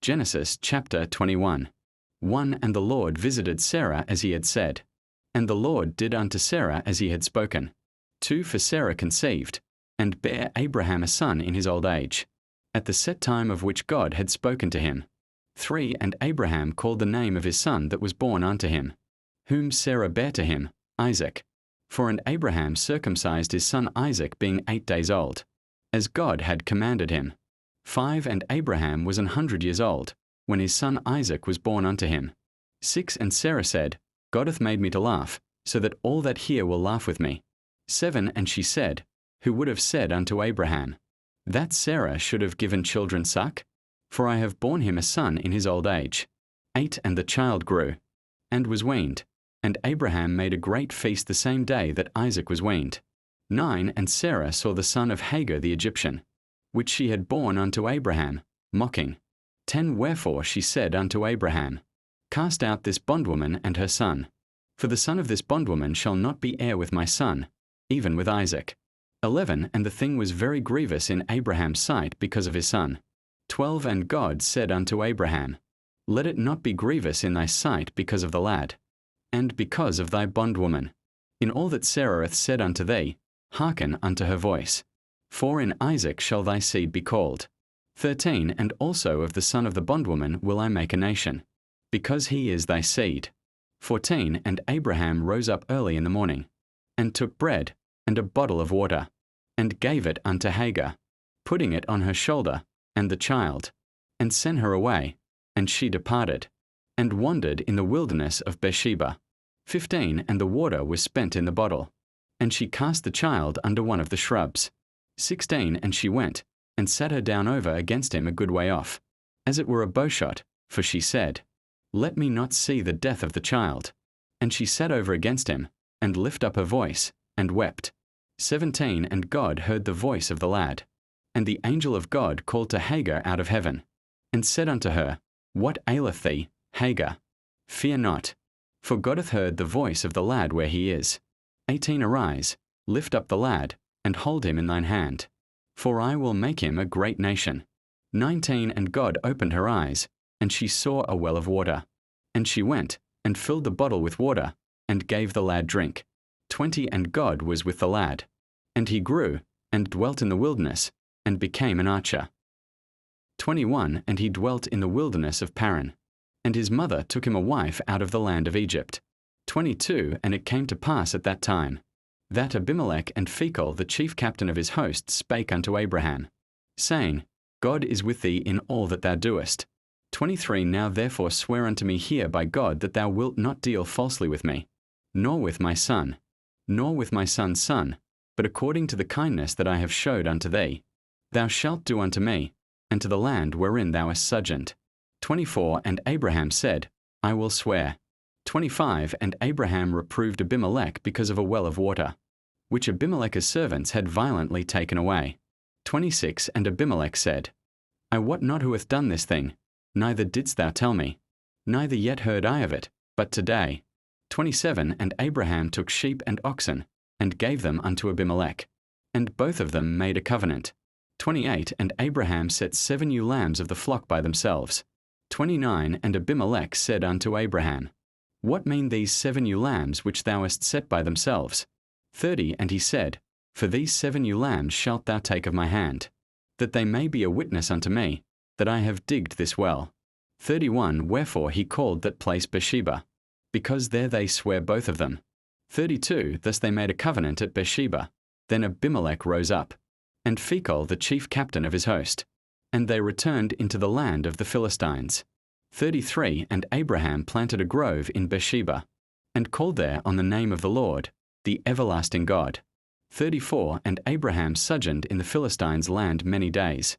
Genesis chapter 21. 1. And the Lord visited Sarah as he had said. And the Lord did unto Sarah as he had spoken. 2. For Sarah conceived, and bare Abraham a son in his old age, at the set time of which God had spoken to him. 3. And Abraham called the name of his son that was born unto him, whom Sarah bare to him, Isaac. For and Abraham circumcised his son Isaac being 8 days old, as God had commanded him. 5. And Abraham was 100 years old, when his son Isaac was born unto him. 6. And Sarah said, God hath made me to laugh, so that all that hear will laugh with me. 7. And she said, who would have said unto Abraham, that Sarah should have given children suck? For I have borne him a son in his old age. 8. And the child grew, and was weaned, and Abraham made a great feast the same day that Isaac was weaned. 9. And Sarah saw the son of Hagar the Egyptian, which she had borne unto Abraham, mocking. 10. Wherefore she said unto Abraham, cast out this bondwoman and her son, for the son of this bondwoman shall not be heir with my son, even with Isaac. 11. And the thing was very grievous in Abraham's sight because of his son. 12. And God said unto Abraham, let it not be grievous in thy sight because of the lad, and because of thy bondwoman. In all that Sarah hath said unto thee, hearken unto her voice. For in Isaac shall thy seed be called. 13. And also of the son of the bondwoman will I make a nation, because he is thy seed. 14. And Abraham rose up early in the morning, and took bread, and a bottle of water, and gave it unto Hagar, putting it on her shoulder, and the child, and sent her away, and she departed, and wandered in the wilderness of Beersheba. 15. And the water was spent in the bottle, and she cast the child under one of the shrubs. 16. And she went, and sat her down over against him a good way off, as it were a bowshot, for she said, let me not see the death of the child. And she sat over against him, and lift up her voice, and wept. 17. And God heard the voice of the lad. And the angel of God called to Hagar out of heaven, and said unto her, what aileth thee, Hagar? Fear not, for God hath heard the voice of the lad where he is. 18. Arise, lift up the lad, and hold him in thine hand, for I will make him a great nation. 19. And God opened her eyes, and she saw a well of water. And she went, and filled the bottle with water, and gave the lad drink. 20. And God was with the lad, and he grew, and dwelt in the wilderness, and became an archer. 21. And he dwelt in the wilderness of Paran, and his mother took him a wife out of the land of Egypt. 22. And it came to pass at that time, that Abimelech and Phicol the chief captain of his host spake unto Abraham, saying, God is with thee in all that thou doest. 23. Now therefore swear unto me here by God that thou wilt not deal falsely with me, nor with my son, nor with my son's son, but according to the kindness that I have showed unto thee, thou shalt do unto me, and to the land wherein thou hast sojourned. 24. And Abraham said, I will swear. 25. And Abraham reproved Abimelech because of a well of water, which Abimelech's servants had violently taken away. 26. And Abimelech said, I wot not who hath done this thing, neither didst thou tell me, neither yet heard I of it, but today. 27. And Abraham took sheep and oxen, and gave them unto Abimelech, and both of them made a covenant. 28. And Abraham set 7 ewe lambs of the flock by themselves. 29. And Abimelech said unto Abraham, what mean these 7 ewe lambs which thou hast set by themselves? 30. And he said, for these 7 ewe lambs shalt thou take of my hand, that they may be a witness unto me, that I have digged this well. 31. Wherefore he called that place Beersheba, because there they sware both of them. 32. Thus they made a covenant at Beersheba. Then Abimelech rose up, and Phicol the chief captain of his host, and they returned into the land of the Philistines. 33. And Abraham planted a grove in Beersheba, and called there on the name of the Lord, the everlasting God. 34. And Abraham sojourned in the Philistines' land many days.